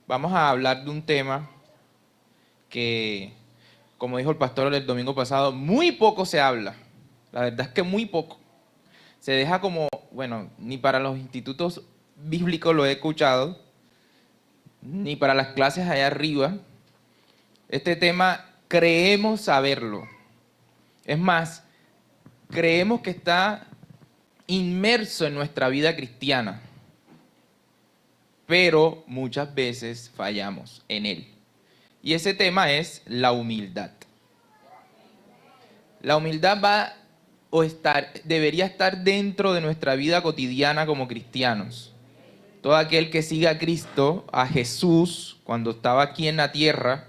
vamos a hablar de un tema que, como dijo el pastor el domingo pasado, muy poco se habla. La verdad es que muy poco. Se deja como, bueno, ni para los institutos bíblicos lo he escuchado, ni para las clases allá arriba. Este tema creemos saberlo. Es más, creemos que está inmerso en nuestra vida cristiana, pero muchas veces fallamos en él. Y ese tema es la humildad. La humildad debería estar dentro de nuestra vida cotidiana como cristianos. Todo aquel que siga a Cristo, a Jesús, cuando estaba aquí en la tierra,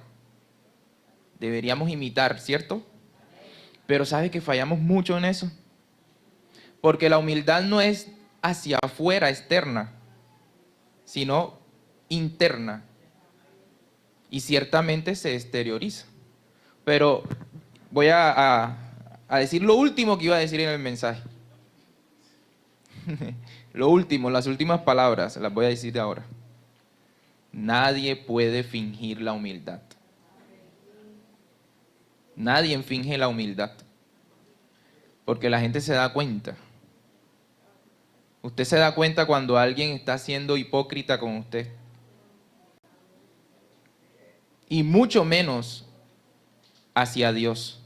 deberíamos imitar, ¿cierto? Pero ¿sabe que fallamos mucho en eso? Porque la humildad no es hacia afuera, externa, sino interna. Y ciertamente se exterioriza. Pero voy a decir lo último que iba a decir en el mensaje. Lo último, las últimas palabras, las voy a decir ahora. Nadie puede fingir la humildad. Nadie finge la humildad. Porque la gente se da cuenta. Usted se da cuenta cuando alguien está siendo hipócrita con usted. Y mucho menos hacia Dios.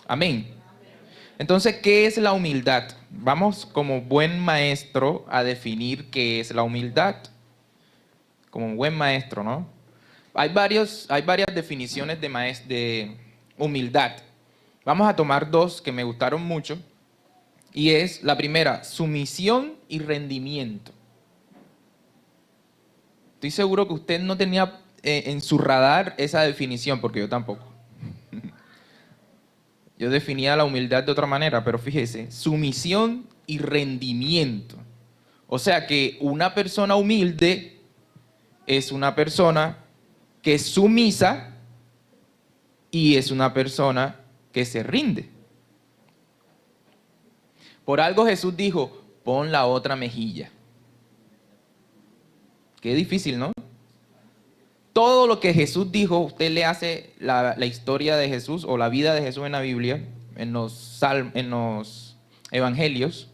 Amén. Entonces, ¿qué es la humildad? Vamos como buen maestro a definir qué es la humildad. Como un buen maestro, ¿no? Hay varias definiciones de humildad. Vamos a tomar dos que me gustaron mucho. Y es la primera, sumisión y rendimiento. Estoy seguro que usted no tenía en su radar esa definición, porque yo tampoco. Yo definía la humildad de otra manera, pero fíjese, sumisión y rendimiento. O sea que una persona humilde es una persona que es sumisa y es una persona que se rinde. Por algo Jesús dijo, pon la otra mejilla. Qué difícil, ¿no? Todo lo que Jesús dijo, usted le hace la historia de Jesús o la vida de Jesús en la Biblia, en los evangelios,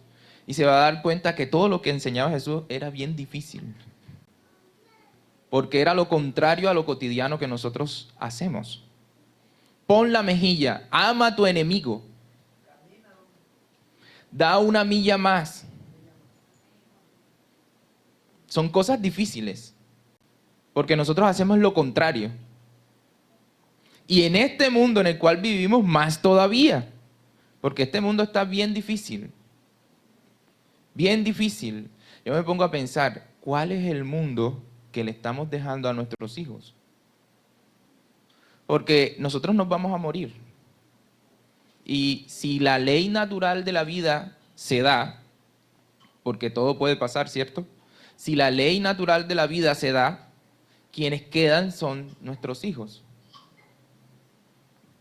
y se va a dar cuenta que todo lo que enseñaba Jesús era bien difícil. Porque era lo contrario a lo cotidiano que nosotros hacemos. Pon la mejilla, ama a tu enemigo, da una milla más. Son cosas difíciles, porque nosotros hacemos lo contrario. Y en este mundo en el cual vivimos más todavía, porque este mundo está bien difícil, bien difícil. Yo me pongo a pensar, ¿cuál es el mundo que le estamos dejando a nuestros hijos? Porque nosotros nos vamos a morir. Y si la ley natural de la vida se da, porque todo puede pasar, ¿cierto? Si la ley natural de la vida se da, quienes quedan son nuestros hijos.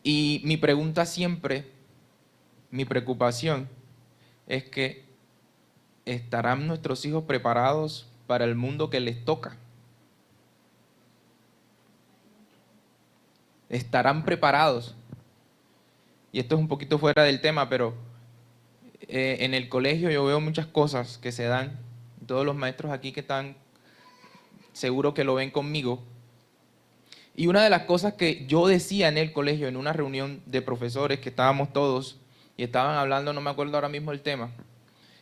Y mi pregunta siempre, mi preocupación, es que ¿estarán nuestros hijos preparados para el mundo que les toca? ¿Estarán preparados? Y esto es un poquito fuera del tema, pero en el colegio yo veo muchas cosas que se dan. Todos los maestros aquí que están, seguro que lo ven conmigo. Y una de las cosas que yo decía en el colegio, en una reunión de profesores que estábamos todos y estaban hablando, no me acuerdo ahora mismo el tema,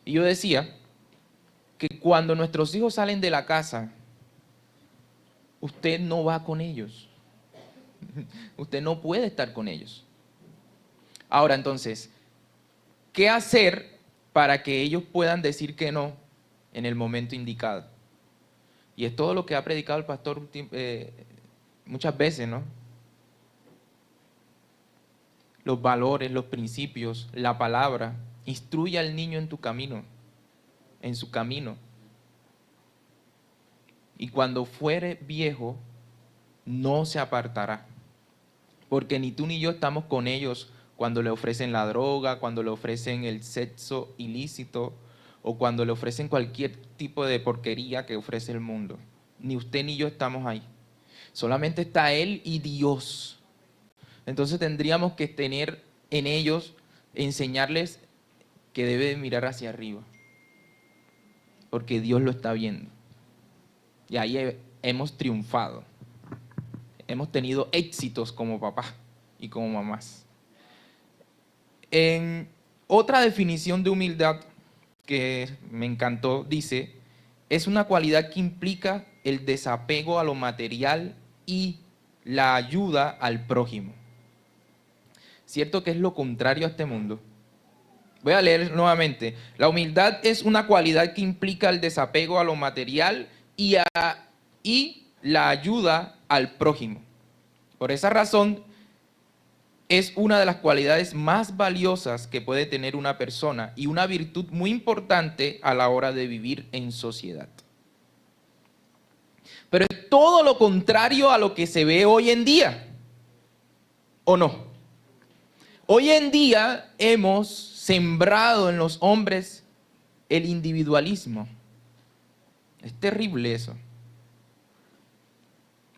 y yo decía que cuando nuestros hijos salen de la casa, usted no va con ellos. Usted no puede estar con ellos. Ahora entonces, ¿qué hacer para que ellos puedan decir que no en el momento indicado? Y es todo lo que ha predicado el pastor muchas veces, ¿no? Los valores, los principios, la palabra. Instruye al niño en tu camino, en su camino. Y cuando fuere viejo, no se apartará. Porque ni tú ni yo estamos con ellos cuando le ofrecen la droga, cuando le ofrecen el sexo ilícito o cuando le ofrecen cualquier tipo de porquería que ofrece el mundo. Ni usted ni yo estamos ahí. Solamente está Él y Dios. Entonces tendríamos que tener en ellos, enseñarles que deben mirar hacia arriba. Porque Dios lo está viendo. Y ahí hemos triunfado. Hemos tenido éxitos como papás y como mamás. En otra definición de humildad que me encantó, dice, es una cualidad que implica el desapego a lo material y la ayuda al prójimo. ¿Cierto que es lo contrario a este mundo? Voy a leer nuevamente. La humildad es una cualidad que implica el desapego a lo material y la ayuda al prójimo. Por esa razón, es una de las cualidades más valiosas que puede tener una persona y una virtud muy importante a la hora de vivir en sociedad. Pero es todo lo contrario a lo que se ve hoy en día, ¿o no? Hoy en día hemos sembrado en los hombres el individualismo. Es terrible eso.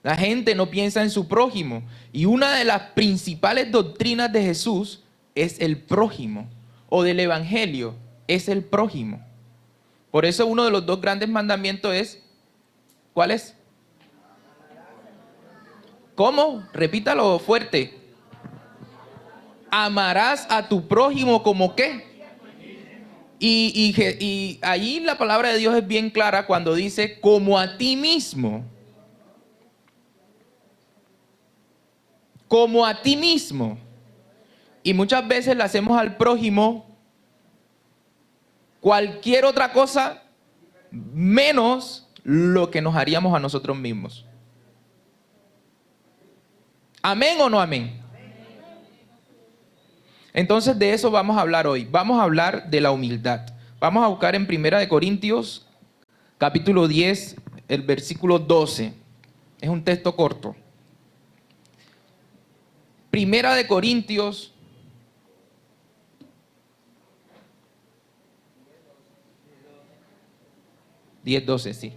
La gente no piensa en su prójimo. Y una de las principales doctrinas de Jesús es el prójimo. O del Evangelio es el prójimo. Por eso uno de los dos grandes mandamientos es, ¿cuál es? ¿Cómo? Repítalo fuerte. Amarás a tu prójimo como qué. Y ahí la palabra de Dios es bien clara cuando dice como a ti mismo. Como a ti mismo. Y muchas veces le hacemos al prójimo cualquier otra cosa menos lo que nos haríamos a nosotros mismos. ¿Amén o no amén? Entonces de eso vamos a hablar hoy. Vamos a hablar de la humildad. Vamos a buscar en 1 Corintios, capítulo 10, el versículo 12. Es un texto corto. 1 Corintios 10:12, sí.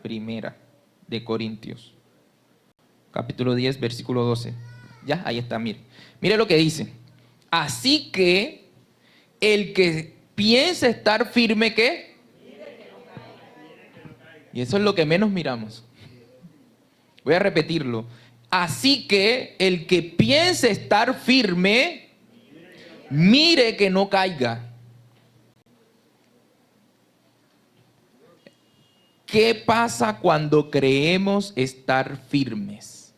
1 Corintios, capítulo 10, versículo 12. Ya, ahí está, mire. Mire lo que dice. Así que el que piensa estar firme, ¿qué? Y eso es lo que menos miramos. Voy a repetirlo. Así que el que piense estar firme, mire que no caiga. ¿Qué pasa cuando creemos estar firmes?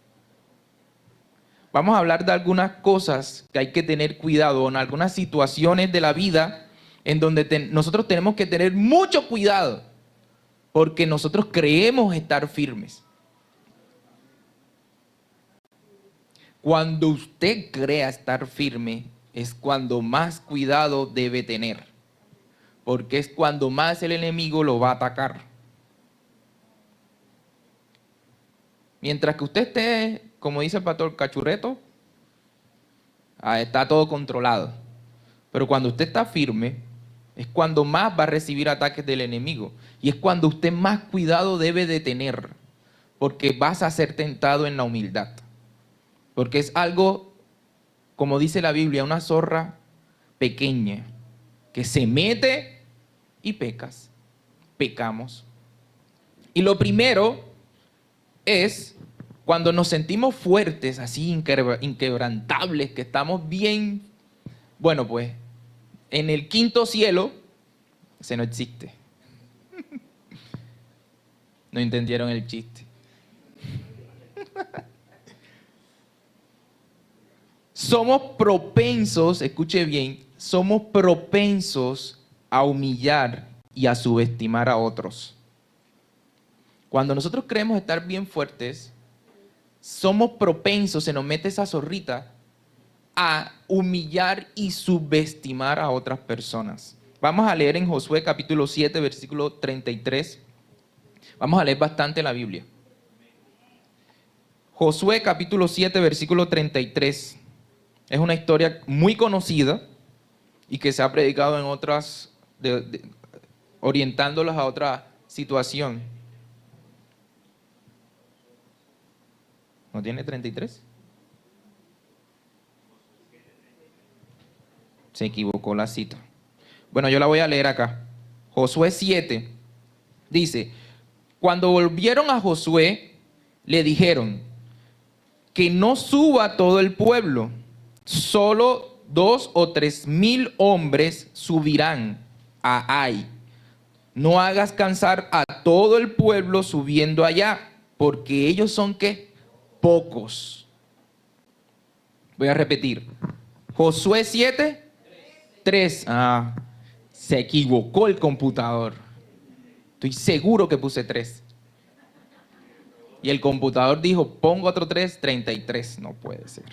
Vamos a hablar de algunas cosas que hay que tener cuidado, en algunas situaciones de la vida en donde nosotros tenemos que tener mucho cuidado, porque nosotros creemos estar firmes. Cuando usted crea estar firme, es cuando más cuidado debe tener, porque es cuando más el enemigo lo va a atacar. Mientras que usted esté, como dice el pastor, cachurreto, está todo controlado. Pero cuando usted está firme, es cuando más va a recibir ataques del enemigo. Y es cuando usted más cuidado debe de tener, porque vas a ser tentado en la humildad. Porque es algo, como dice la Biblia, una zorra pequeña que se mete y pecamos. Y lo primero es cuando nos sentimos fuertes, así inquebrantables, que estamos bien, bueno pues, en el quinto cielo, ese no existe. No entendieron el chiste. Somos propensos, escuche bien, somos propensos a humillar y a subestimar a otros. Cuando nosotros creemos estar bien fuertes, somos propensos, se nos mete esa zorrita, a humillar y subestimar a otras personas. Vamos a leer en Josué capítulo 7, versículo 33. Vamos a leer bastante la Biblia. Josué capítulo 7, versículo 33. Es una historia muy conocida y que se ha predicado en otras, orientándolas a otra situación. ¿No tiene 33? Se equivocó la cita. Bueno, yo la voy a leer acá. Josué 7 dice, cuando volvieron a Josué, le dijeron que no suba todo el pueblo, solo 2 o 3 mil hombres subirán a Ai. No hagas cansar a todo el pueblo subiendo allá, porque ellos son ¿qué? Pocos. Voy a repetir. Josué 7, 3. Se equivocó el computador. Estoy seguro que puse 3. Y el computador dijo, pongo otro 3, 33. No puede ser.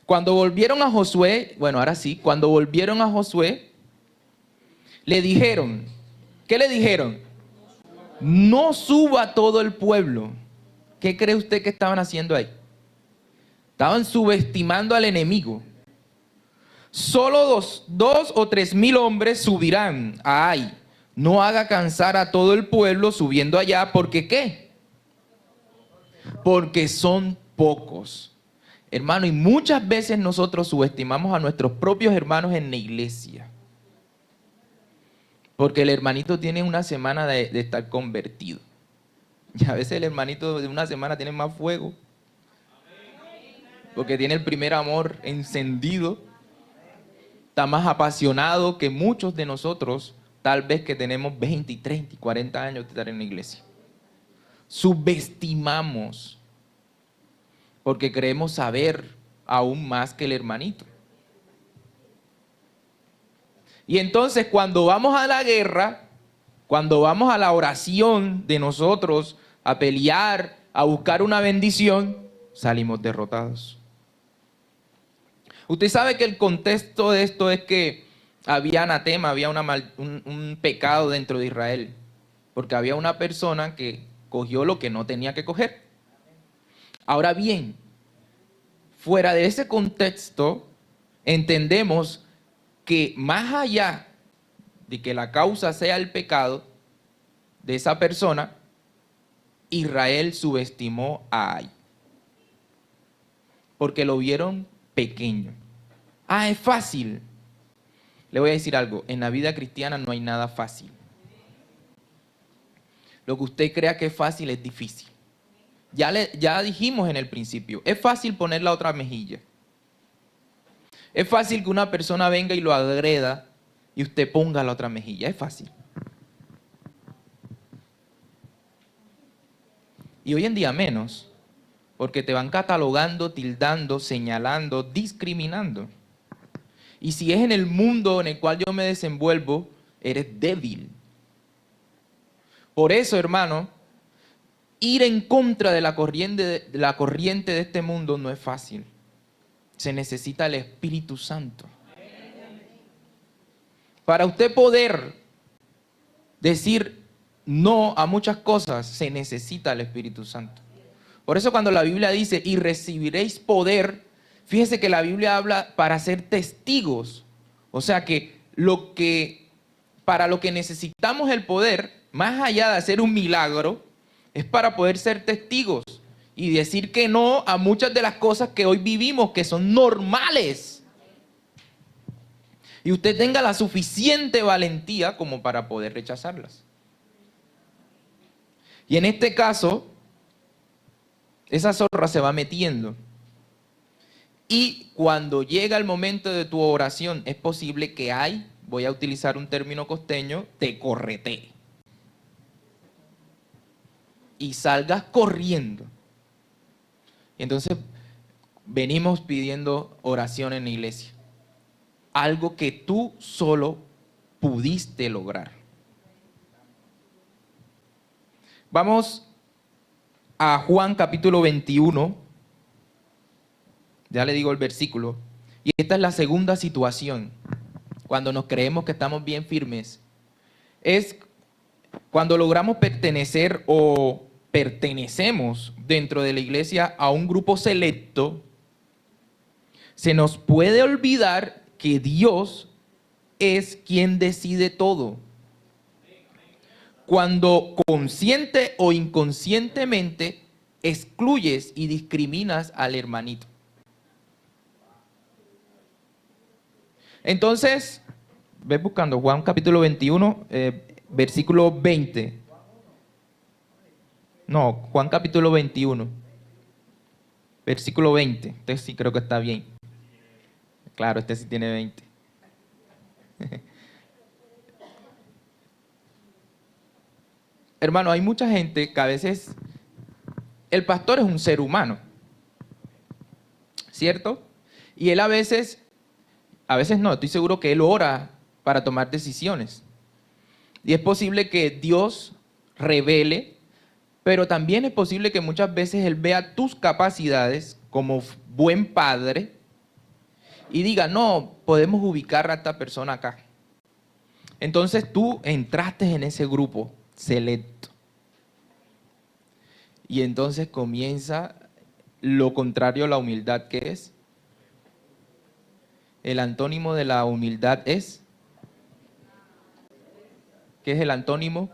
Cuando volvieron a Josué, bueno, ahora sí, cuando volvieron a Josué, le dijeron, ¿qué le dijeron? No suba todo el pueblo. ¿Qué cree usted que estaban haciendo ahí? Estaban subestimando al enemigo. Solo 2 o 3 mil hombres subirán a Ai. No haga cansar a todo el pueblo subiendo allá, ¿porque qué? Porque son pocos. Hermano, y muchas veces nosotros subestimamos a nuestros propios hermanos en la iglesia. Porque el hermanito tiene una semana de estar convertido. Y a veces el hermanito de una semana tiene más fuego. Porque tiene el primer amor encendido. Está más apasionado que muchos de nosotros, tal vez que tenemos 20, 30, 40 años de estar en la iglesia. Subestimamos porque creemos saber aún más que el hermanito. Y entonces cuando vamos a la guerra, cuando vamos a la oración de nosotros, a pelear, a buscar una bendición, salimos derrotados. Usted sabe que el contexto de esto es que había anatema, había un pecado dentro de Israel, porque había una persona que cogió lo que no tenía que coger. Ahora bien, fuera de ese contexto, entendemos que más allá de que la causa sea el pecado de esa persona, Israel subestimó a Ai, porque lo vieron pequeño. Es fácil. Le voy a decir algo, en la vida cristiana no hay nada fácil. Lo que usted crea que es fácil es difícil. Ya dijimos en el principio, es fácil poner la otra mejilla. Es fácil que una persona venga y lo agreda y usted ponga la otra mejilla, es fácil. Y hoy en día menos, porque te van catalogando, tildando, señalando, discriminando. Y si es en el mundo en el cual yo me desenvuelvo, eres débil. Por eso, hermano, ir en contra de la corriente de este mundo no es fácil. Se necesita el Espíritu Santo. Para usted poder decir no a muchas cosas, se necesita el Espíritu Santo. Por eso cuando la Biblia dice, y recibiréis poder, fíjese que la Biblia habla para ser testigos. O sea que para lo que necesitamos el poder, más allá de hacer un milagro, es para poder ser testigos y decir que no a muchas de las cosas que hoy vivimos, que son normales. Y usted tenga la suficiente valentía como para poder rechazarlas. Y en este caso, esa zorra se va metiendo. Y cuando llega el momento de tu oración, es posible que voy a utilizar un término costeño, te corretee. Y salgas corriendo. Y entonces venimos pidiendo oración en la iglesia. Algo que tú solo pudiste lograr. Vamos a Juan capítulo 21. Ya le digo el versículo. Y esta es la segunda situación. Cuando nos creemos que estamos bien firmes. Es cuando logramos pertenecer o pertenecemos dentro de la iglesia a un grupo selecto, se nos puede olvidar que Dios es quien decide todo. Cuando consciente o inconscientemente excluyes y discriminas al hermanito. Entonces, ves buscando Juan capítulo 21, versículo 20. No, Juan capítulo 21, versículo 20. Este sí creo que está bien. Claro, este sí tiene 20. Hermano, hay mucha gente que a veces, el pastor es un ser humano, ¿cierto? Y él a veces no, estoy seguro que él ora para tomar decisiones. Y es posible que Dios revele, pero también es posible que muchas veces él vea tus capacidades como buen padre y diga, no, podemos ubicar a esta persona acá. Entonces tú entraste en ese grupo selecto. Y entonces comienza lo contrario a la humildad, que es. El antónimo de la humildad es. ¿Qué es el antónimo?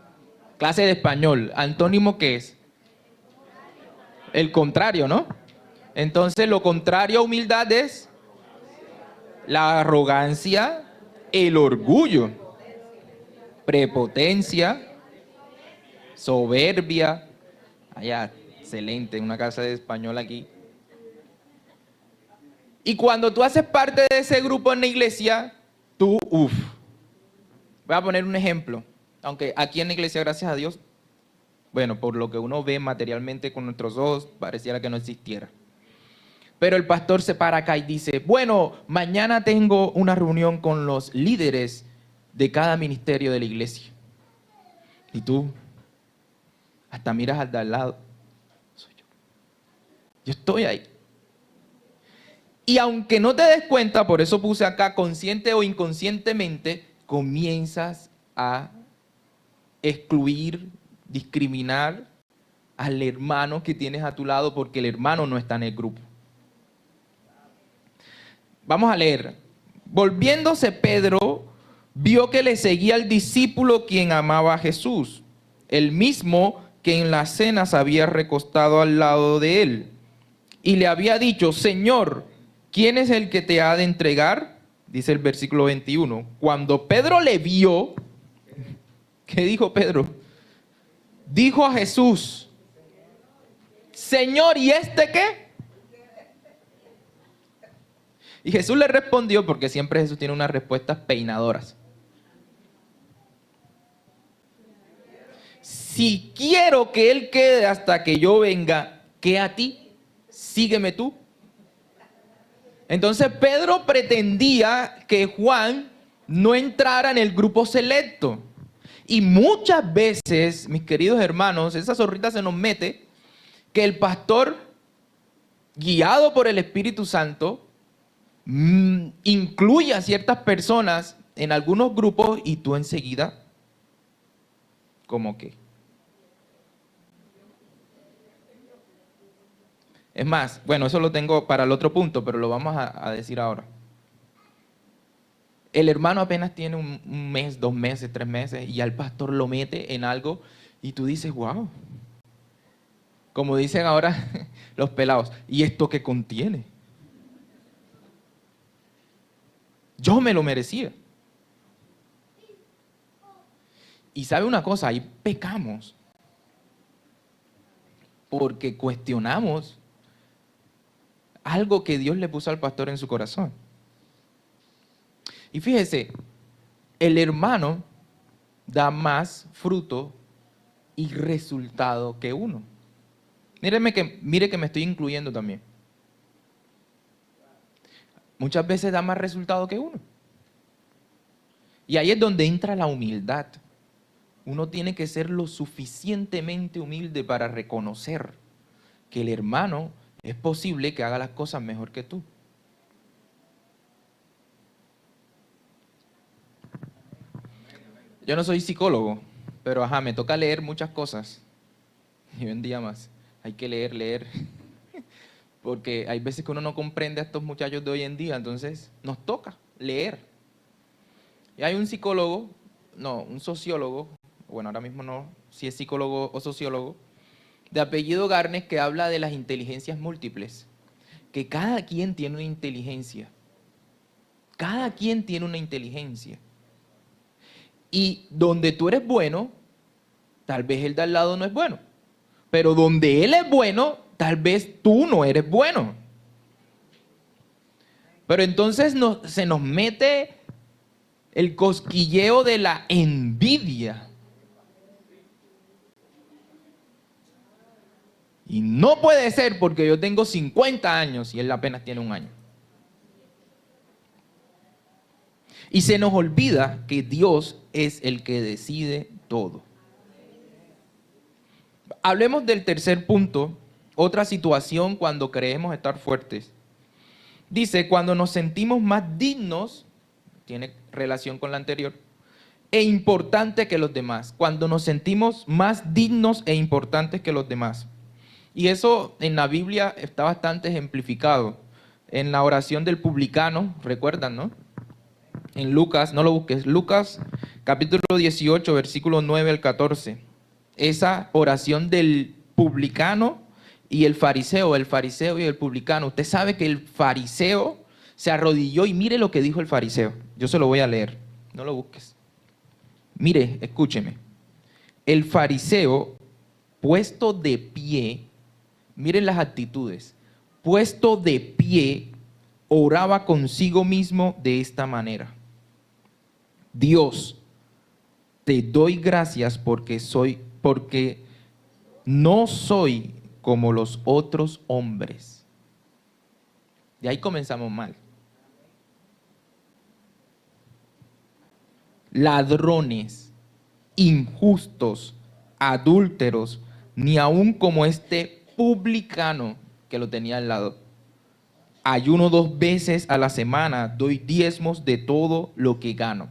Clase de español. ¿Antónimo qué es? El contrario, ¿no? Entonces lo contrario a humildad es la arrogancia, el orgullo, prepotencia, soberbia. Allá, excelente, una clase de español aquí. Y cuando tú haces parte de ese grupo en la iglesia, tú, voy a poner un ejemplo. Aunque aquí en la iglesia, gracias a Dios, bueno, por lo que uno ve materialmente con nuestros ojos, pareciera que no existiera. Pero el pastor se para acá y dice, bueno, mañana tengo una reunión con los líderes de cada ministerio de la iglesia. Y tú hasta miras al de al lado. Soy yo. Yo estoy ahí. Y aunque no te des cuenta, por eso puse acá, consciente o inconscientemente, comienzas a excluir, discriminar al hermano que tienes a tu lado porque el hermano no está en el grupo. Vamos a leer. Volviéndose Pedro, vio que le seguía el discípulo quien amaba a Jesús, el mismo que en la cena se había recostado al lado de él. Y le había dicho, Señor, ¿quién es el que te ha de entregar? Dice el versículo 21. Cuando Pedro le vio, ¿qué dijo Pedro? Dijo a Jesús, Señor, ¿y este qué? Y Jesús le respondió, porque siempre Jesús tiene unas respuestas peinadoras. Si quiero que él quede hasta que yo venga, ¿qué a ti? Sígueme tú. Entonces Pedro pretendía que Juan no entrara en el grupo selecto. Y muchas veces, mis queridos hermanos, esa zorrita se nos mete, que el pastor, guiado por el Espíritu Santo, incluye a ciertas personas en algunos grupos y tú enseguida, ¿cómo que? Es más, bueno, eso lo tengo para el otro punto, pero lo vamos a decir ahora. El hermano apenas tiene un mes, 2 meses, 3 meses, y ya el pastor lo mete en algo y tú dices, wow. Como dicen ahora los pelados, ¿y esto qué contiene? Yo me lo merecía. Y sabe una cosa, ahí pecamos. Porque cuestionamos algo que Dios le puso al pastor en su corazón. Y fíjese, el hermano da más fruto y resultado que uno. Mire que me estoy incluyendo también. Muchas veces da más resultado que uno. Y ahí es donde entra la humildad. Uno tiene que ser lo suficientemente humilde para reconocer que el hermano es posible que haga las cosas mejor que tú. Yo no soy psicólogo, pero me toca leer muchas cosas. Y hoy en día más. Hay que leer. Porque hay veces que uno no comprende a estos muchachos de hoy en día, entonces nos toca leer. Y hay un sociólogo, bueno, ahora mismo no, si es psicólogo o sociólogo, de apellido Garnes que habla de las inteligencias múltiples, que cada quien tiene una inteligencia. Cada quien tiene una inteligencia. Y donde tú eres bueno, tal vez el de al lado no es bueno. Pero donde él es bueno, tal vez tú no eres bueno. Pero entonces se nos mete el cosquilleo de la envidia. Y no puede ser porque yo tengo 50 años y él apenas tiene 1 año. Y se nos olvida que Dios es el que decide todo. Hablemos del tercer punto, otra situación cuando creemos estar fuertes. Dice, cuando nos sentimos más dignos, tiene relación con la anterior, e importantes que los demás. Cuando nos sentimos más dignos e importantes que los demás. Y eso en la Biblia está bastante ejemplificado. En la oración del publicano, recuerdan, ¿no? En Lucas, no lo busques, Lucas capítulo 18, versículo 9 al 14. Esa oración del publicano y el fariseo y el publicano. Usted sabe que el fariseo se arrodilló y mire lo que dijo el fariseo. Yo se lo voy a leer, no lo busques. Mire, escúcheme. El fariseo, puesto de pie, miren las actitudes, puesto de pie, oraba consigo mismo de esta manera. Dios, te doy gracias porque no soy como los otros hombres. De ahí comenzamos mal. Ladrones, injustos, adúlteros, ni aun como este publicano que lo tenía al lado. Ayuno 2 veces a la semana, doy diezmos de todo lo que gano.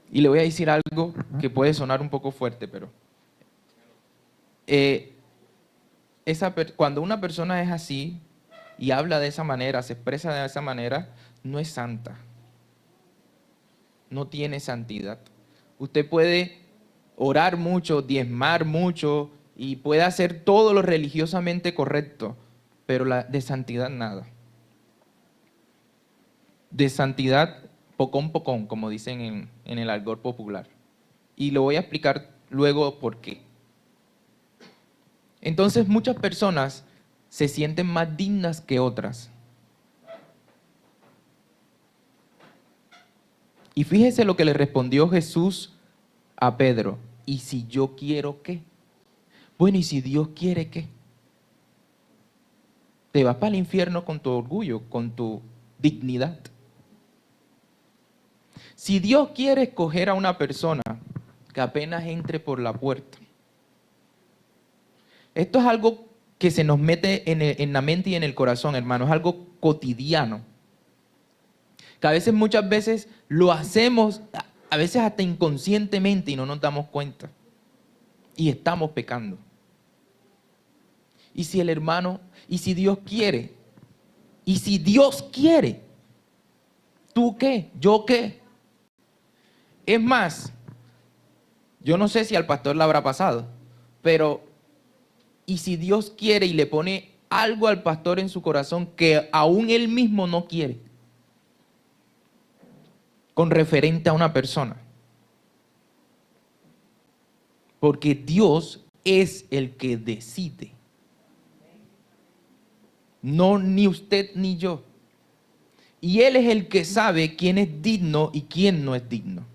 Y le voy a decir algo que puede sonar un poco fuerte, pero cuando una persona es así y habla de esa manera, se expresa de esa manera, no es santa. No tiene santidad. Usted puede orar mucho, diezmar mucho y puede hacer todo lo religiosamente correcto, pero de santidad nada. De santidad pocón, como dicen en el argot popular. Y lo voy a explicar luego por qué. Entonces muchas personas se sienten más dignas que otras. Y fíjese lo que le respondió Jesús a Pedro. ¿Y si yo quiero qué? Bueno, ¿y si Dios quiere qué? Te vas para el infierno con tu orgullo, con tu dignidad. Si Dios quiere escoger a una persona que apenas entre por la puerta, esto es algo que se nos mete en la mente y en el corazón, hermano, es algo cotidiano. Que a veces, muchas veces lo hacemos, a veces hasta inconscientemente y no nos damos cuenta. Y estamos pecando. Y si el hermano, y si Dios quiere, y si Dios quiere, ¿tú qué? ¿Yo qué? Es más, yo no sé si al pastor le habrá pasado, pero ¿y si Dios quiere y le pone algo al pastor en su corazón que aún él mismo no quiere? Con referente a una persona. Porque Dios es el que decide. No ni usted ni yo. Y Él es el que sabe quién es digno y quién no es digno.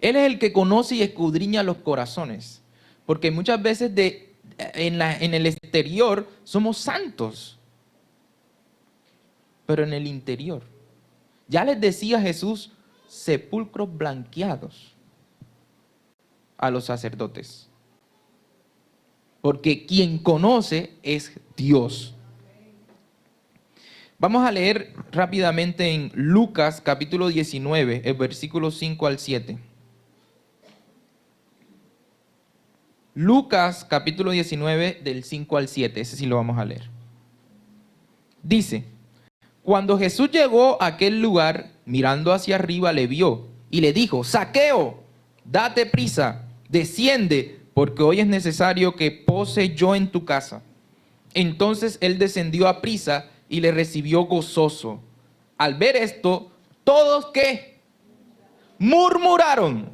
Él es el que conoce y escudriña los corazones. Porque muchas veces en el exterior somos santos. Pero en el interior. Ya les decía Jesús, sepulcros blanqueados a los sacerdotes. Porque quien conoce es Dios. Vamos a leer rápidamente en Lucas capítulo 19, el versículo 5 al 7. Lucas capítulo 19 del 5 al 7, ese sí lo vamos a leer. Dice, cuando Jesús llegó a aquel lugar, mirando hacia arriba le vio y le dijo, Zaqueo, date prisa, desciende, porque hoy es necesario que pose yo en tu casa. Entonces él descendió a prisa y le recibió gozoso. Al ver esto, todos ¿qué? Murmuraron,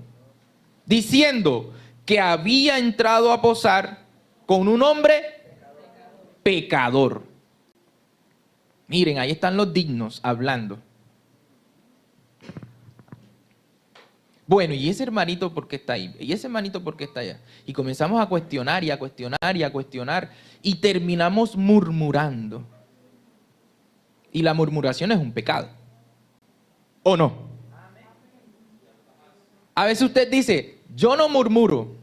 diciendo que había entrado a posar con un hombre pecador. Miren, ahí están los dignos hablando. Bueno, ¿y ese hermanito por qué está ahí? ¿Y ese hermanito por qué está allá? Y comenzamos a cuestionar y a cuestionar y a cuestionar y terminamos murmurando. Y la murmuración es un pecado. ¿O no? A veces usted dice, yo no murmuro.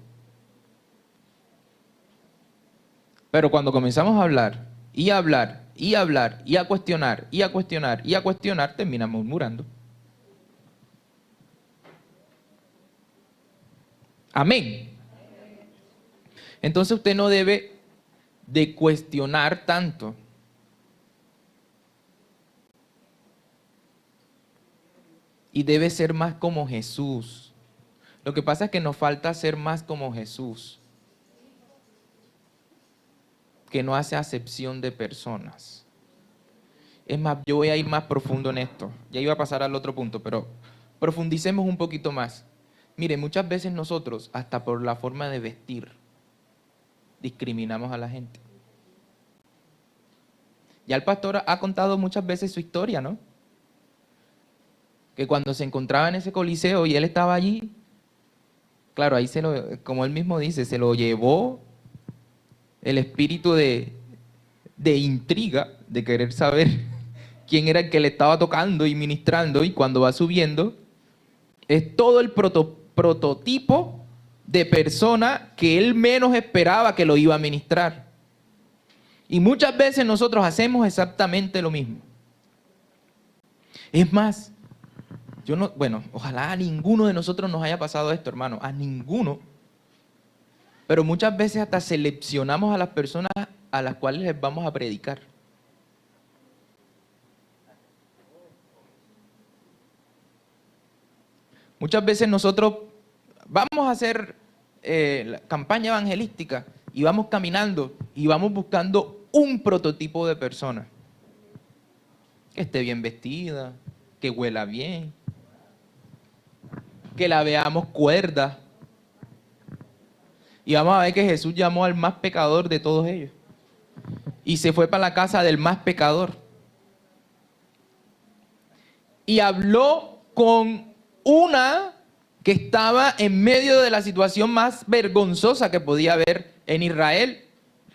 Pero cuando comenzamos a hablar y a hablar y a hablar y a cuestionar y a cuestionar y a cuestionar, terminamos murmurando. Amén. Entonces usted no debe de cuestionar tanto. Y debe ser más como Jesús. Lo que pasa es que nos falta ser más como Jesús, que no hace acepción de personas. Es más, yo voy a ir más profundo en esto. Ya iba a pasar al otro punto, pero profundicemos un poquito más. Mire, muchas veces nosotros, hasta por la forma de vestir, discriminamos a la gente. Ya el pastor ha contado muchas veces su historia, ¿no? Que cuando se encontraba en ese coliseo y él estaba allí, claro, ahí como él mismo dice, se lo llevó el espíritu de intriga, de querer saber quién era el que le estaba tocando y ministrando, y cuando va subiendo, es todo el prototipo de persona que él menos esperaba que lo iba a ministrar. Y muchas veces nosotros hacemos exactamente lo mismo. Es más, ojalá a ninguno de nosotros nos haya pasado esto, hermano, a ninguno. Pero muchas veces hasta seleccionamos a las personas a las cuales les vamos a predicar. Muchas veces nosotros vamos a hacer la campaña evangelística y vamos caminando y vamos buscando un prototipo de persona. Que esté bien vestida, que huela bien, que la veamos cuerda. Y vamos a ver que Jesús llamó al más pecador de todos ellos. Y se fue para la casa del más pecador. Y habló con una que estaba en medio de la situación más vergonzosa que podía haber en Israel,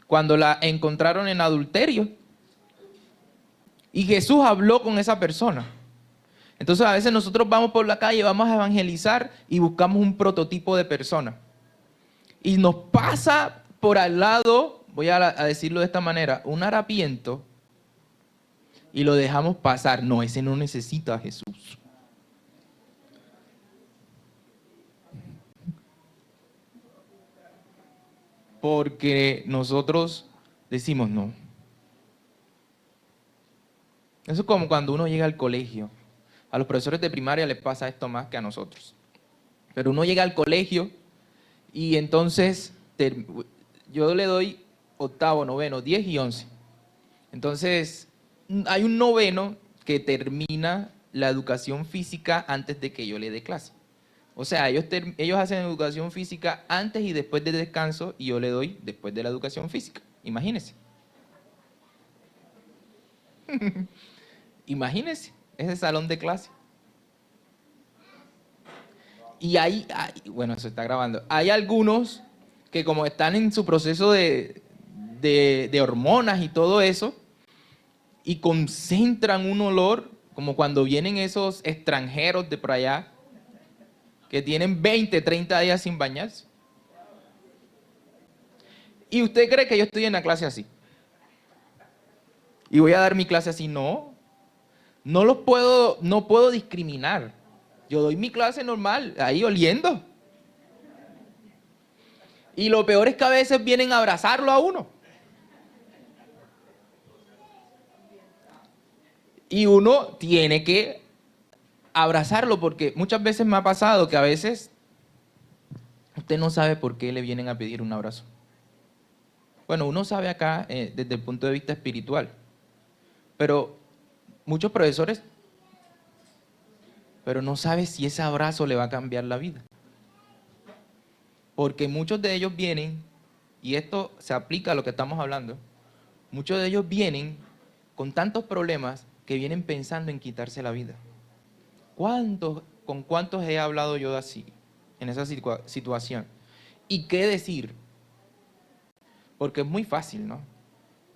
cuando la encontraron en adulterio. Y Jesús habló con esa persona. Entonces a veces nosotros vamos por la calle, vamos a evangelizar y buscamos un prototipo de persona. Y nos pasa por al lado, voy a decirlo de esta manera, un harapiento, y lo dejamos pasar. No, ese no necesita a Jesús. Porque nosotros decimos no. Eso es como cuando uno llega al colegio. A los profesores de primaria les pasa esto más que a nosotros. Pero uno llega al colegio y entonces yo le doy octavo, noveno, 10 y 11. Entonces hay un noveno que termina la educación física antes de que yo le dé clase. O sea, ellos hacen educación física antes y después del descanso y yo le doy después de la educación física. Imagínense. Imagínense ese salón de clase. Y bueno, se está grabando. Hay algunos que como están en su proceso de hormonas y todo eso, y concentran un olor, como cuando vienen esos extranjeros de por allá, que tienen 20, 30 días sin bañarse. ¿Y usted cree que yo estoy en la clase así? ¿Y voy a dar mi clase así? No. No puedo discriminar. Yo doy mi clase normal, ahí oliendo. Y lo peor es que a veces vienen a abrazarlo a uno. Y uno tiene que abrazarlo, porque muchas veces me ha pasado que a veces usted no sabe por qué le vienen a pedir un abrazo. Bueno, uno sabe acá desde el punto de vista espiritual, pero muchos profesores, pero no sabe si ese abrazo le va a cambiar la vida. Porque muchos de ellos vienen, y esto se aplica a lo que estamos hablando, muchos de ellos vienen con tantos problemas que vienen pensando en quitarse la vida. ¿Con cuántos he hablado yo así, en esa situación? ¿Y qué decir? Porque es muy fácil, ¿no?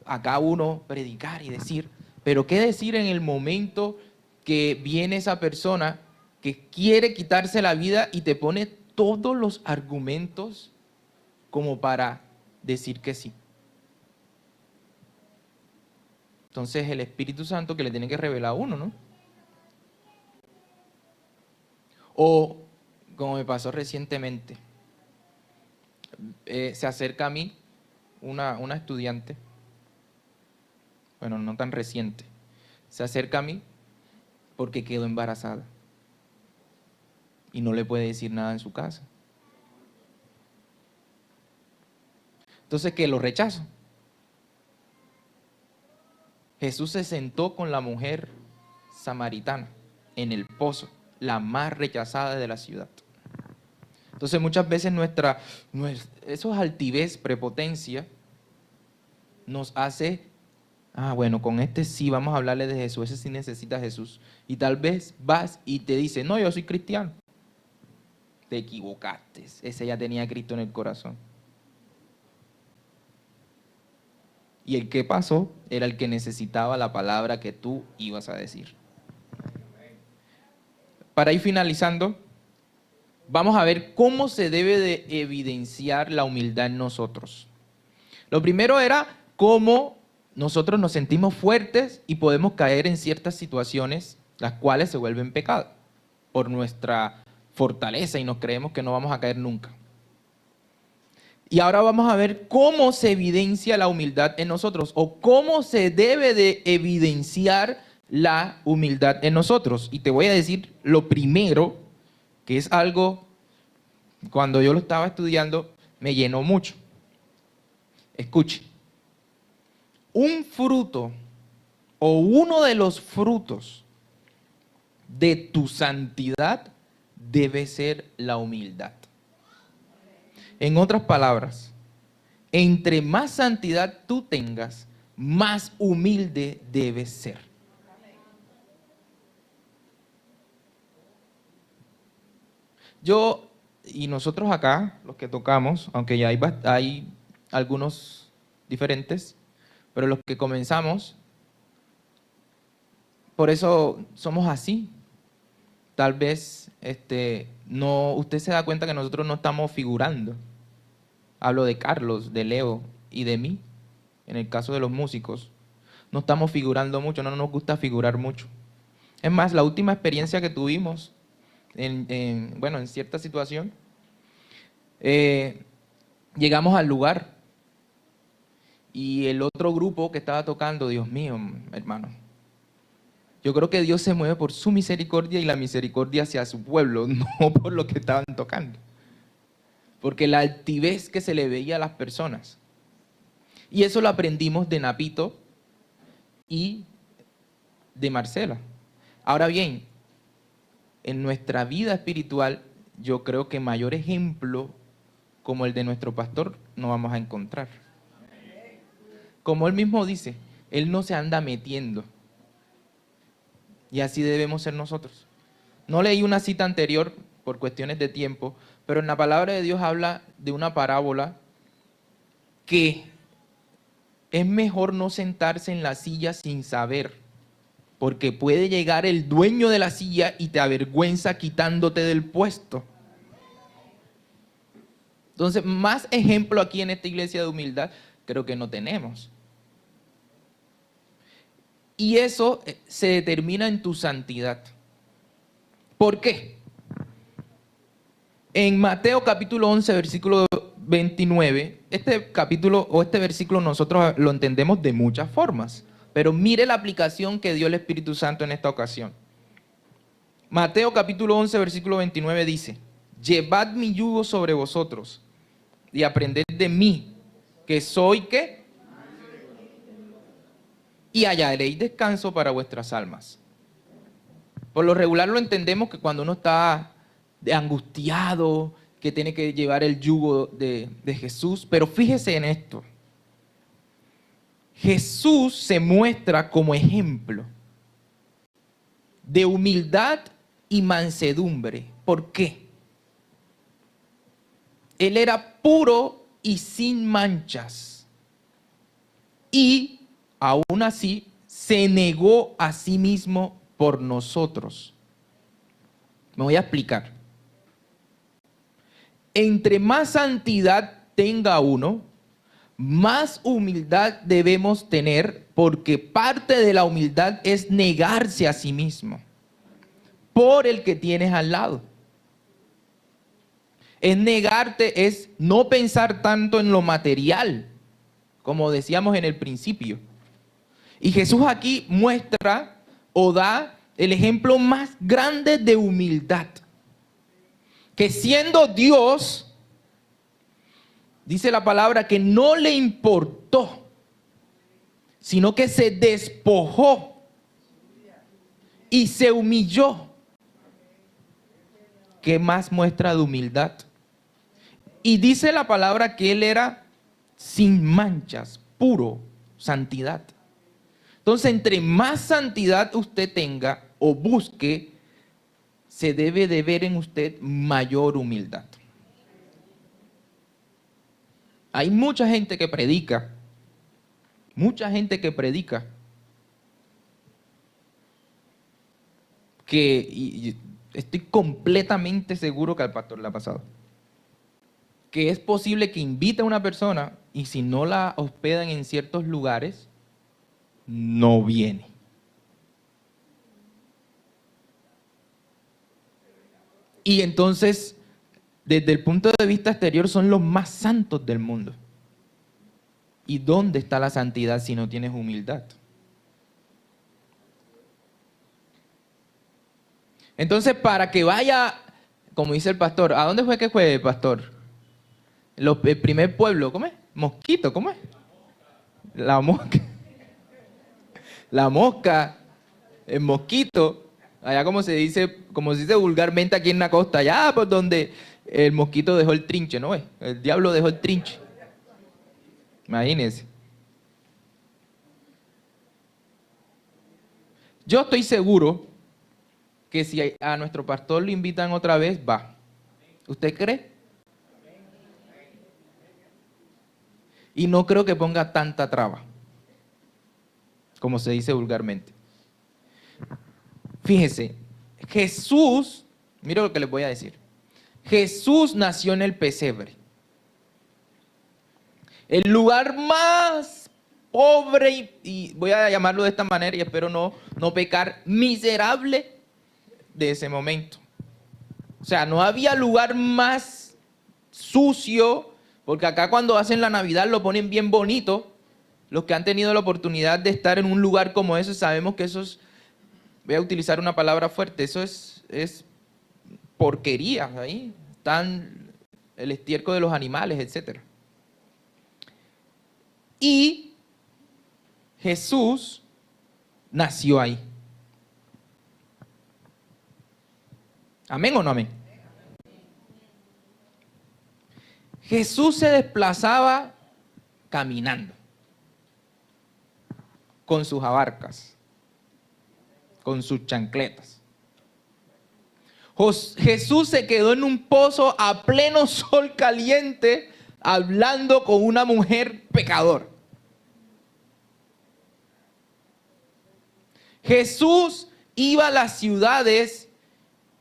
Acá uno predicar y decir, pero ¿qué decir en el momento que viene esa persona que quiere quitarse la vida y te pone todos los argumentos como para decir que sí? Entonces el Espíritu Santo que le tiene que revelar a uno, ¿no? O como me pasó recientemente, se acerca a mí una estudiante, bueno, no tan reciente, se acerca a mí porque quedó embarazada y no le puede decir nada en su casa. Entonces, ¿qué? Lo rechazo. Jesús se sentó con la mujer samaritana en el pozo, la más rechazada de la ciudad. Entonces, muchas veces eso es altivez, prepotencia, nos hace, bueno, con este sí vamos a hablarle de Jesús, ese sí necesita a Jesús. Y tal vez vas y te dice, no, yo soy cristiano. Te equivocaste, ese ya tenía a Cristo en el corazón. Y el que pasó era el que necesitaba la palabra que tú ibas a decir. Para ir finalizando, vamos a ver cómo se debe de evidenciar la humildad en nosotros. Lo primero era cómo nosotros nos sentimos fuertes y podemos caer en ciertas situaciones, las cuales se vuelven pecado, por nuestra fortaleza y nos creemos que no vamos a caer nunca. Y ahora vamos a ver cómo se evidencia la humildad en nosotros o cómo se debe de evidenciar la humildad en nosotros. Y te voy a decir lo primero, que es algo, cuando yo lo estaba estudiando, me llenó mucho. Escuche, un fruto o uno de los frutos de tu santidad debe ser la humildad. En otras palabras, entre más santidad tú tengas, más humilde debes ser. Yo y nosotros acá, los que tocamos, aunque ya hay algunos diferentes, pero los que comenzamos, por eso somos así. Tal vez no, usted se da cuenta que nosotros no estamos figurando. Hablo de Carlos, de Leo y de mí, en el caso de los músicos. No estamos figurando mucho, no nos gusta figurar mucho. Es más, la última experiencia que tuvimos, en cierta situación, llegamos al lugar y el otro grupo que estaba tocando, Dios mío, hermano, yo creo que Dios se mueve por su misericordia y la misericordia hacia su pueblo, no por lo que estaban tocando. Porque la altivez que se le veía a las personas. Y eso lo aprendimos de Napito y de Marcela. Ahora bien, en nuestra vida espiritual, yo creo que mayor ejemplo como el de nuestro pastor no vamos a encontrar. Como él mismo dice, él no se anda metiendo. Y así debemos ser nosotros. No leí una cita anterior por cuestiones de tiempo, pero en la palabra de Dios habla de una parábola que es mejor no sentarse en la silla sin saber, porque puede llegar el dueño de la silla y te avergüenza quitándote del puesto. Entonces, más ejemplo aquí en esta iglesia de humildad, creo que no tenemos. Y eso se determina en tu santidad. ¿Por qué? En Mateo capítulo 11, versículo 29, este capítulo o este versículo nosotros lo entendemos de muchas formas, pero mire la aplicación que dio el Espíritu Santo en esta ocasión. Mateo capítulo 11, versículo 29 dice, llevad mi yugo sobre vosotros y aprended de mí, que soy ¿qué? Y hallaréis descanso para vuestras almas. Por lo regular lo entendemos que cuando uno está angustiado, que tiene que llevar el yugo de Jesús, pero fíjese en esto. Jesús se muestra como ejemplo de humildad y mansedumbre. ¿Por qué? Él era puro y sin manchas. Y aún así se negó a sí mismo por nosotros. Me voy a explicar. Entre más santidad tenga uno, más humildad debemos tener, porque parte de la humildad es negarse a sí mismo por el que tienes al lado. Es negarte, es no pensar tanto en lo material, como decíamos en el principio. Y Jesús aquí muestra o da el ejemplo más grande de humildad. Que siendo Dios, dice la palabra que no le importó, sino que se despojó y se humilló. ¿Qué más muestra de humildad? Y dice la palabra que él era sin manchas, puro, santidad. Entonces, entre más santidad usted tenga o busque, se debe de ver en usted mayor humildad. Hay mucha gente que predica, y estoy completamente seguro que al pastor le ha pasado, que es posible que invite a una persona y si no la hospedan en ciertos lugares, no viene. Y entonces, desde el punto de vista exterior, son los más santos del mundo. ¿Y dónde está la santidad si no tienes humildad? Entonces, para que vaya, como dice el pastor, ¿a dónde fue que fue el pastor? El primer pueblo, ¿cómo es? Mosquito, ¿cómo es? La mosca. La mosca, el mosquito, allá como se dice vulgarmente aquí en la costa, allá por donde el mosquito dejó el trinche, ¿no es? El diablo dejó el trinche. Imagínense. Yo estoy seguro que si a nuestro pastor lo invitan otra vez, va. ¿Usted cree? Y no creo que ponga tanta traba, como se dice vulgarmente. Fíjese, Jesús, mira lo que les voy a decir. Jesús nació en el pesebre. El lugar más pobre, y voy a llamarlo de esta manera y espero no pecar, miserable de ese momento. O sea, no había lugar más sucio, porque acá cuando hacen la Navidad lo ponen bien bonito. Los que han tenido la oportunidad de estar en un lugar como ese, sabemos que eso es, voy a utilizar una palabra fuerte, eso es porquería. Ahí están el estiércol de los animales, etcétera. Y Jesús nació ahí. ¿Amén o no amén? Jesús se desplazaba caminando, con sus abarcas, con sus chancletas. Jesús se quedó en un pozo a pleno sol caliente, hablando con una mujer pecadora. Jesús iba a las ciudades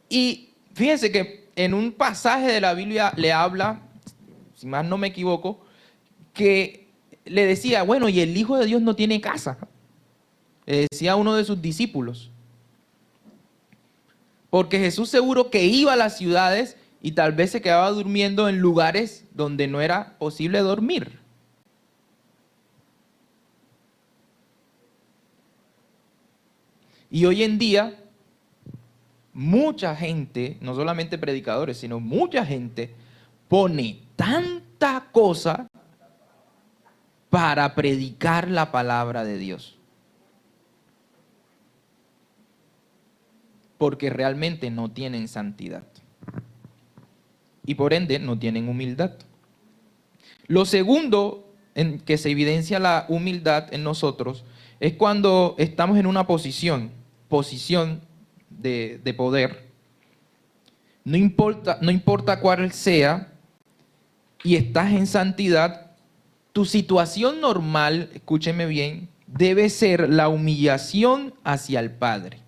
y fíjense que en un pasaje de la Biblia le habla, si más no me equivoco, que le decía, bueno, y el Hijo de Dios no tiene casa. Le decía a uno de sus discípulos. Porque Jesús seguro que iba a las ciudades y tal vez se quedaba durmiendo en lugares donde no era posible dormir. Y hoy en día, mucha gente, no solamente predicadores, sino mucha gente, pone tanta cosa para predicar la palabra de Dios. Porque realmente no tienen santidad. Y por ende no tienen humildad. Lo segundo en que se evidencia la humildad en nosotros es cuando estamos en una posición de poder. No importa cuál sea, y estás en santidad, tu situación normal, escúcheme bien, debe ser la humillación hacia el Padre.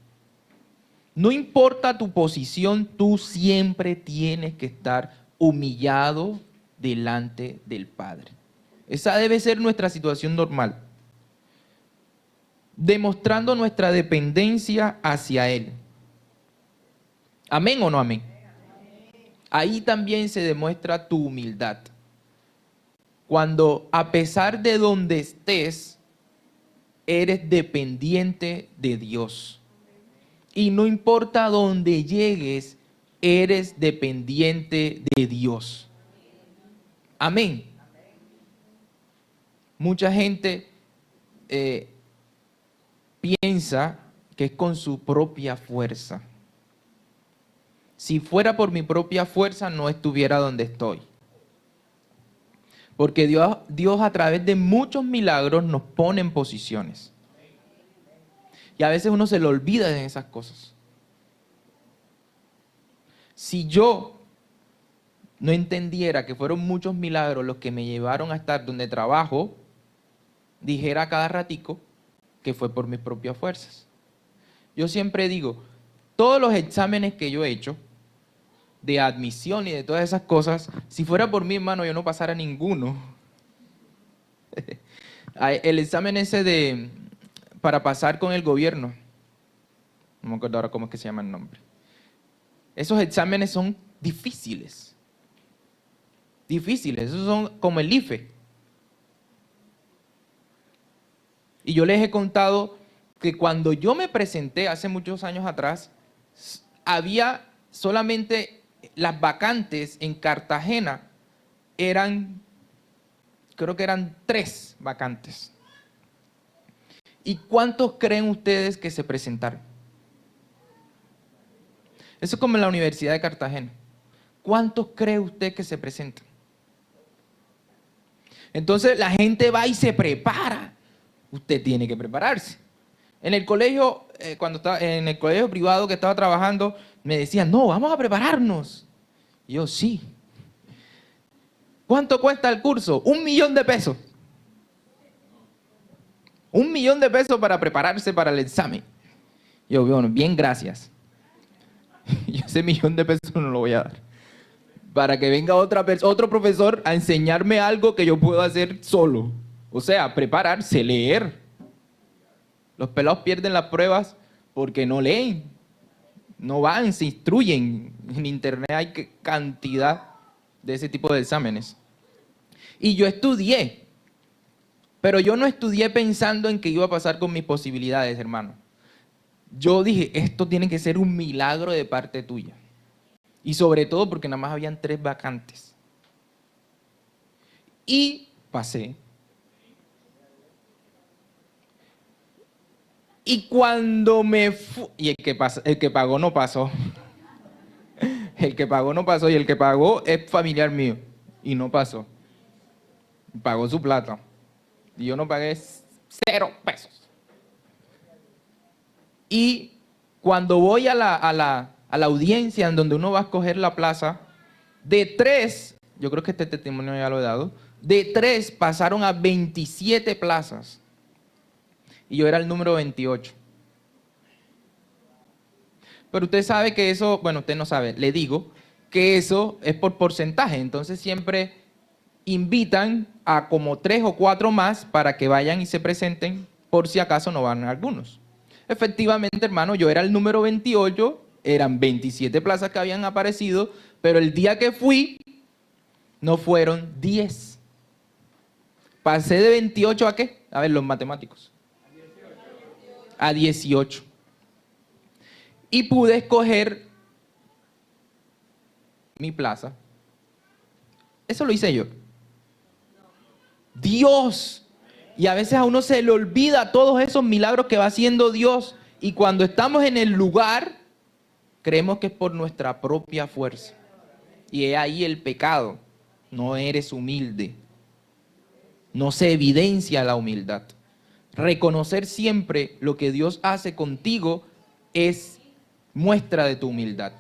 No importa tu posición, tú siempre tienes que estar humillado delante del Padre. Esa debe ser nuestra situación normal. Demostrando nuestra dependencia hacia Él. ¿Amén o no amén? Ahí también se demuestra tu humildad. Cuando a pesar de donde estés, eres dependiente de Dios. Y no importa dónde llegues, eres dependiente de Dios. Amén. Mucha gente piensa que es con su propia fuerza. Si fuera por mi propia fuerza, no estuviera donde estoy. Porque Dios a través de muchos milagros nos pone en posiciones. Y a veces uno se le olvida de esas cosas. Si yo no entendiera que fueron muchos milagros los que me llevaron a estar donde trabajo, dijera cada ratico que fue por mis propias fuerzas. Yo siempre digo, todos los exámenes que yo he hecho, de admisión y de todas esas cosas, si fuera por mí, hermano, yo no pasara ninguno. El examen ese para pasar con el gobierno, no me acuerdo ahora cómo es que se llama el nombre. Esos exámenes son difíciles. Difíciles, esos son como el IFE. Y yo les he contado que cuando yo me presenté hace muchos años atrás, había solamente las vacantes en Cartagena, creo que eran 3 vacantes. ¿Y cuántos creen ustedes que se presentaron? Eso es como en la Universidad de Cartagena. ¿Cuántos cree usted que se presentan? Entonces la gente va y se prepara. Usted tiene que prepararse. En el colegio, cuando estaba en el colegio privado que estaba trabajando, me decían, no, vamos a prepararnos. Y yo, sí. ¿Cuánto cuesta el curso? 1 millón de pesos. 1 millón de pesos para prepararse para el examen. Yo, bueno, bien, gracias. Yo ese 1 millón de pesos no lo voy a dar. Para que venga otro profesor a enseñarme algo que yo puedo hacer solo. O sea, prepararse, leer. Los pelados pierden las pruebas porque no leen. No van, se instruyen. En internet hay cantidad de ese tipo de exámenes. Y yo estudié. Pero yo no estudié pensando en que iba a pasar con mis posibilidades, hermano. Yo dije, esto tiene que ser un milagro de parte tuya. Y sobre todo porque nada más habían 3 vacantes. Y pasé. Y cuando me fui, y el que pagó no pasó. El que pagó no pasó y el que pagó es familiar mío. Y no pasó. Pagó su plata. Y yo no pagué 0 pesos. Y cuando voy a la audiencia en donde uno va a escoger la plaza, de 3, yo creo que este testimonio ya lo he dado, de 3 pasaron a 27 plazas. Y yo era el número 28. Pero usted sabe que eso, bueno, usted no sabe, le digo que eso es por porcentaje. Entonces siempre invitan a como 3 o 4 más para que vayan y se presenten por si acaso no van algunos. Efectivamente, hermano, yo era el número 28, eran 27 plazas que habían aparecido, pero el día que fui no fueron 10. Pasé de 28 ¿a qué? A ver, los matemáticos. A 18. y pude escoger mi plaza. Eso lo hice yo. Dios. Y a veces a uno se le olvida todos esos milagros que va haciendo Dios. Y cuando estamos en el lugar, creemos que es por nuestra propia fuerza. Y es ahí el pecado. No eres humilde. No se evidencia la humildad. Reconocer siempre lo que Dios hace contigo es muestra de tu humildad.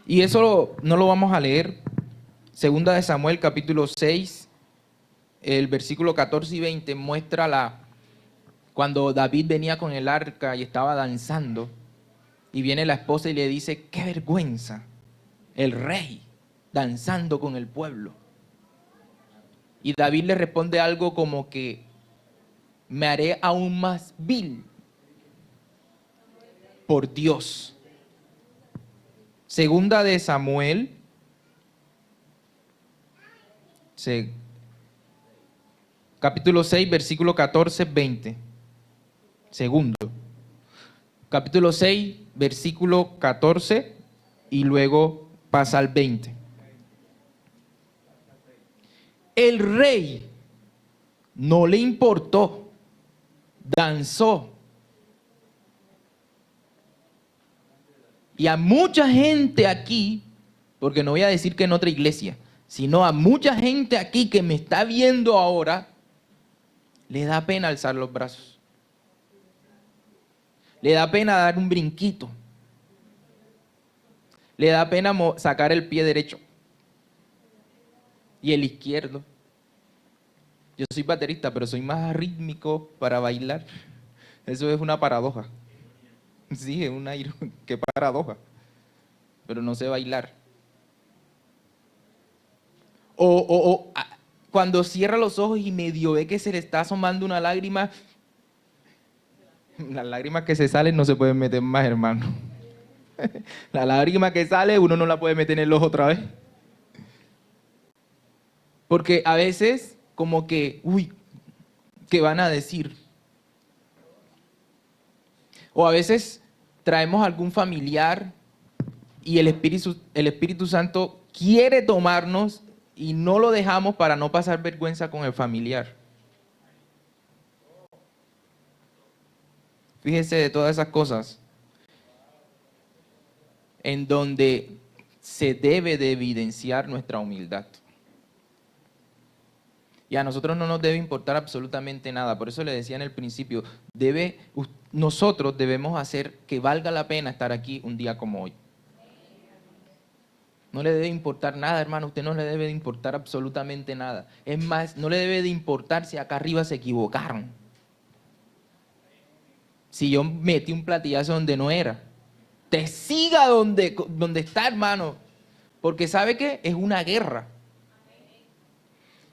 Y eso no lo vamos a leer. Segunda de Samuel, capítulo 6, el versículo 14 y 20 muestra cuando David venía con el arca y estaba danzando, y viene la esposa y le dice, qué vergüenza, el rey danzando con el pueblo. Y David le responde algo como que, me haré aún más vil por Dios. Segunda de Samuel, capítulo 6, versículo 14, 20. Segundo. Capítulo 6, versículo 14 y luego pasa al 20. El rey no le importó, danzó. Y a mucha gente aquí, porque no voy a decir que en otra iglesia, sino a mucha gente aquí que me está viendo ahora, le da pena alzar los brazos. Le da pena dar un brinquito. Le da pena sacar el pie derecho y el izquierdo. Yo soy baterista, pero soy más rítmico para bailar. Eso es una paradoja. Sí, es una qué paradoja. Pero no sé bailar. Cuando cierra los ojos y medio ve que se le está asomando una lágrima, las lágrimas que se salen no se pueden meter más, hermano. La lágrima que sale uno no la puede meter en el ojo otra vez. Porque a veces como que, uy, ¿qué van a decir? O a veces traemos a algún familiar y el Espíritu Santo quiere tomarnos y no lo dejamos para no pasar vergüenza con el familiar. Fíjese de todas esas cosas en donde se debe de evidenciar nuestra humildad. Y a nosotros no nos debe importar absolutamente nada. Por eso le decía en el principio, nosotros debemos hacer que valga la pena estar aquí un día como hoy. No le debe importar nada, hermano. Usted no le debe de importar absolutamente nada. Es más, no le debe de importar si acá arriba se equivocaron. Si yo metí un platillazo donde no era. Te siga donde está, hermano. Porque ¿sabe qué? Es una guerra.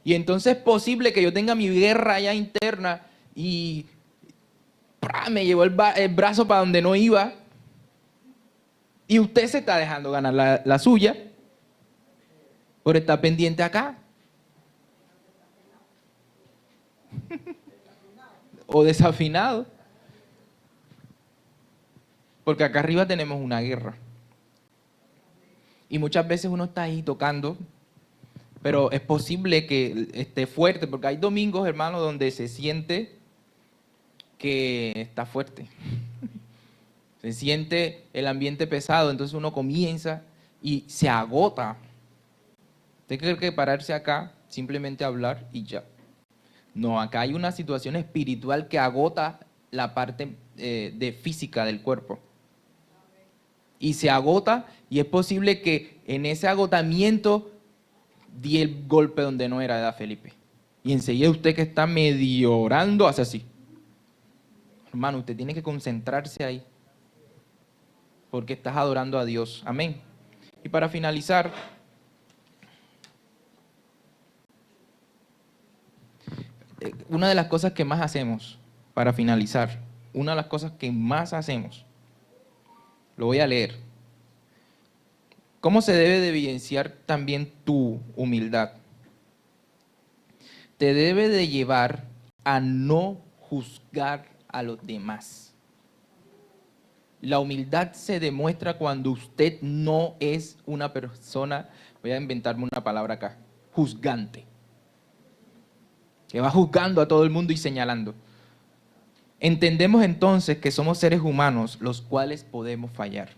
Y entonces es posible que yo tenga mi guerra allá interna y me llevó el brazo para donde no iba. Y usted se está dejando ganar la suya por estar pendiente acá. O desafinado. Porque acá arriba tenemos una guerra. Y muchas veces uno está ahí tocando, pero es posible que esté fuerte, porque hay domingos, hermano, donde se siente que está fuerte. Se siente el ambiente pesado, entonces uno comienza y se agota. Usted cree que pararse acá, simplemente hablar y ya. No, acá hay una situación espiritual que agota la parte de física del cuerpo. Y se agota y es posible que en ese agotamiento di el golpe donde no era, ¿verdad, Felipe? Y enseguida usted que está medio orando hace así. Hermano, usted tiene que concentrarse ahí. Porque estás adorando a Dios. Amén. Y para finalizar, una de las cosas que más hacemos, para finalizar, una de las cosas que más hacemos, lo voy a leer. ¿Cómo se debe de evidenciar también tu humildad? Te debe de llevar a no juzgar a los demás. La humildad se demuestra cuando usted no es una persona, voy a inventarme una palabra acá, juzgante, que va juzgando a todo el mundo y señalando. Entendemos entonces que somos seres humanos los cuales podemos fallar.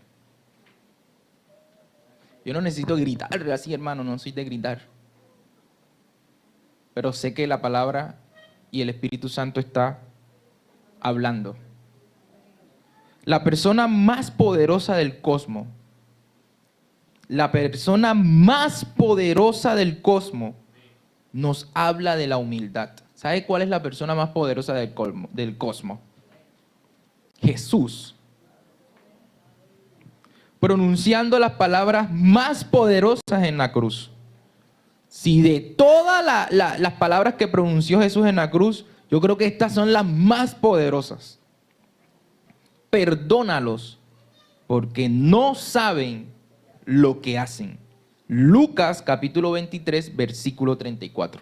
Yo no necesito gritar así, hermano, no soy de gritar. Pero sé que la palabra y el Espíritu Santo está hablando. La persona más poderosa del cosmos, la persona más poderosa del cosmos nos habla de la humildad. ¿Sabe cuál es la persona más poderosa del cosmos? Jesús. Pronunciando las palabras más poderosas en la cruz. Si de todas las palabras que pronunció Jesús en la cruz, yo creo que estas son las más poderosas. Perdónalos, porque no saben lo que hacen. Lucas capítulo 23, versículo 34.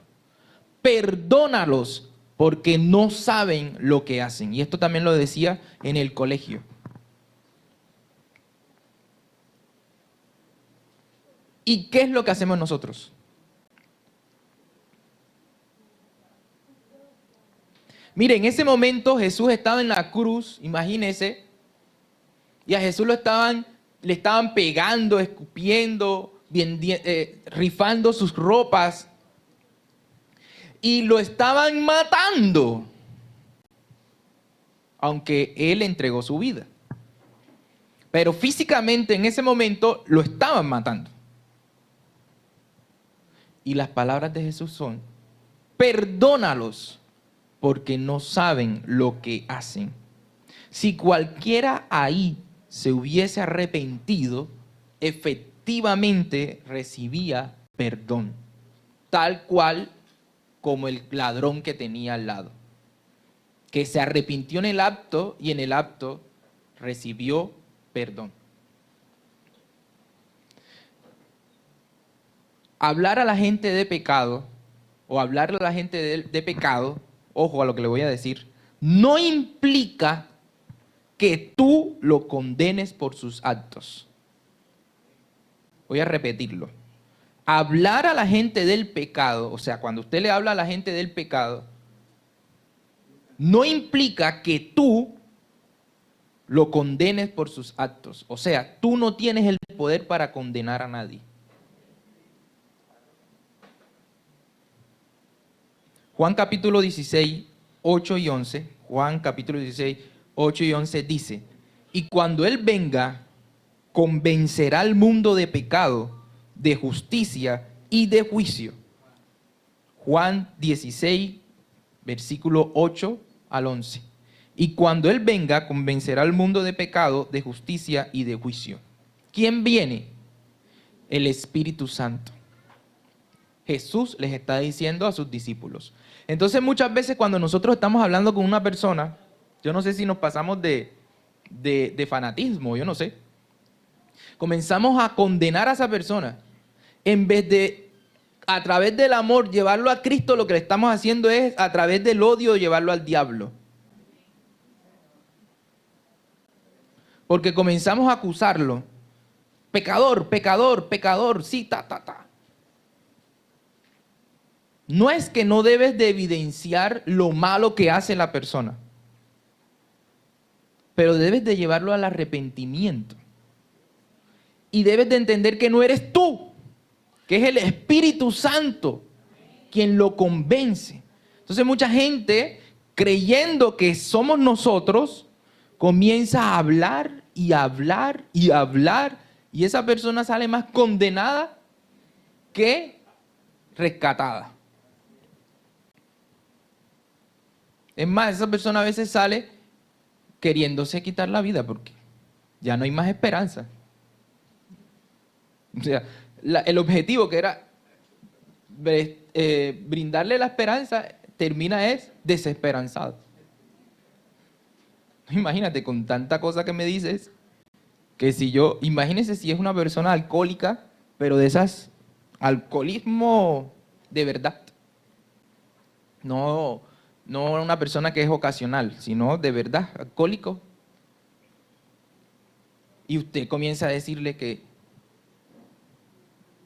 Perdónalos, porque no saben lo que hacen. Y esto también lo decía en el colegio. ¿Y qué es lo que hacemos nosotros? Mire, en ese momento Jesús estaba en la cruz, imagínese, y a Jesús le estaban pegando, escupiendo, rifando sus ropas, y lo estaban matando, aunque Él entregó su vida. Pero físicamente en ese momento lo estaban matando. Y las palabras de Jesús son, perdónalos, porque no saben lo que hacen. Si cualquiera ahí se hubiese arrepentido, efectivamente recibía perdón, tal cual como el ladrón que tenía al lado, que se arrepintió en el acto y en el acto recibió perdón. Hablar a la gente de pecado o hablarle a la gente de pecado, ojo a lo que le voy a decir, no implica que tú lo condenes por sus actos. Voy a repetirlo. Hablar a la gente del pecado, o sea, cuando usted le habla a la gente del pecado, no implica que tú lo condenes por sus actos. O sea, tú no tienes el poder para condenar a nadie. Juan capítulo 16, 8 y 11, Juan capítulo 16, 8 y 11 dice, y cuando Él venga, convencerá al mundo de pecado, de justicia y de juicio. Juan 16, versículo 8 al 11. Y cuando Él venga, convencerá al mundo de pecado, de justicia y de juicio. ¿Quién viene? El Espíritu Santo. Jesús les está diciendo a sus discípulos. Entonces muchas veces cuando nosotros estamos hablando con una persona, yo no sé si nos pasamos de fanatismo, yo no sé. Comenzamos a condenar a esa persona. En vez de a través del amor llevarlo a Cristo, lo que le estamos haciendo es a través del odio llevarlo al diablo. Porque comenzamos a acusarlo. Pecador, pecador, pecador, sí, ta, ta, ta. No es que no debes de evidenciar lo malo que hace la persona, pero debes de llevarlo al arrepentimiento. Y debes de entender que no eres tú, que es el Espíritu Santo quien lo convence. Entonces mucha gente, creyendo que somos nosotros, comienza a hablar y hablar y hablar, y esa persona sale más condenada que rescatada. Es más, esa persona a veces sale queriéndose quitar la vida porque ya no hay más esperanza. O sea, el objetivo que era brindarle la esperanza termina es desesperanzado. Imagínate con tanta cosa que me dices, que si yo, imagínese si es una persona alcohólica, pero de esas alcoholismo de verdad. No una persona que es ocasional, sino de verdad, alcohólico. Y usted comienza a decirle que,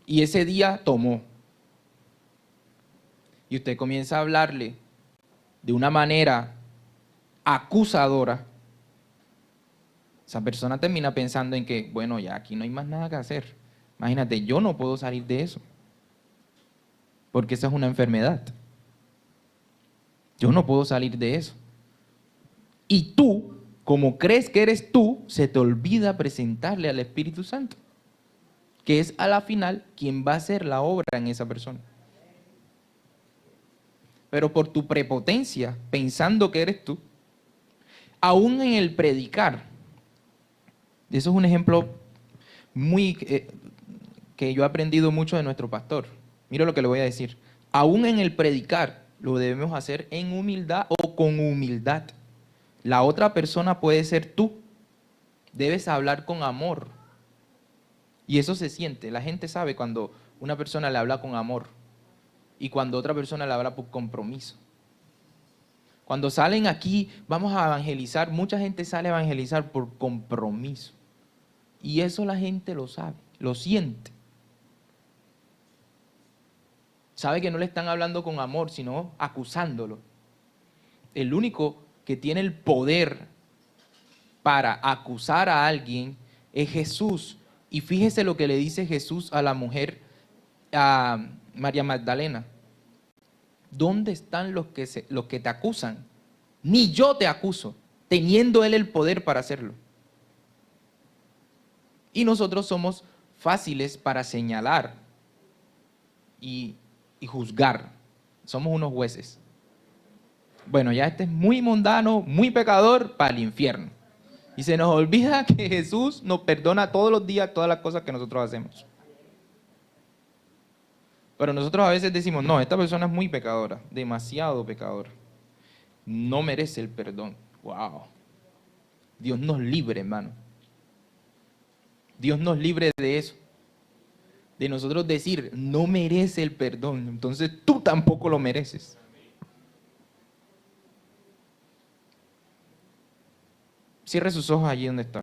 y ese día tomó. Y usted comienza a hablarle de una manera acusadora. Esa persona termina pensando en que, bueno, ya aquí no hay más nada que hacer. Imagínate, yo no puedo salir de eso. Porque esa es una enfermedad. Yo no puedo salir de eso. Y tú, como crees que eres tú, se te olvida presentarle al Espíritu Santo, que es a la final quien va a hacer la obra en esa persona. Pero por tu prepotencia, pensando que eres tú, aún en el predicar, eso es un ejemplo muy que yo he aprendido mucho de nuestro pastor. Mira lo que le voy a decir. Aún en el predicar, lo debemos hacer en humildad o con humildad. La otra persona puede ser tú. Debes hablar con amor. Y eso se siente. La gente sabe cuando una persona le habla con amor y cuando otra persona le habla por compromiso. Cuando salen aquí, vamos a evangelizar, mucha gente sale a evangelizar por compromiso. Y eso la gente lo sabe, lo siente. Sabe que no le están hablando con amor, sino acusándolo. El único que tiene el poder para acusar a alguien es Jesús. Y fíjese lo que le dice Jesús a la mujer, a María Magdalena. ¿Dónde están los que te acusan? Ni yo te acuso, teniendo él el poder para hacerlo. Y nosotros somos fáciles para señalar y juzgar. Somos unos jueces. Bueno, ya este es muy mundano, muy pecador para el infierno. Y se nos olvida que Jesús nos perdona todos los días todas las cosas que nosotros hacemos. Pero nosotros a veces decimos, no, esta persona es muy pecadora, demasiado pecadora. No merece el perdón. Wow. Dios nos libre, hermano. Dios nos libre de eso. De nosotros decir, no merece el perdón. Entonces tú tampoco lo mereces. Cierre sus ojos allí donde está.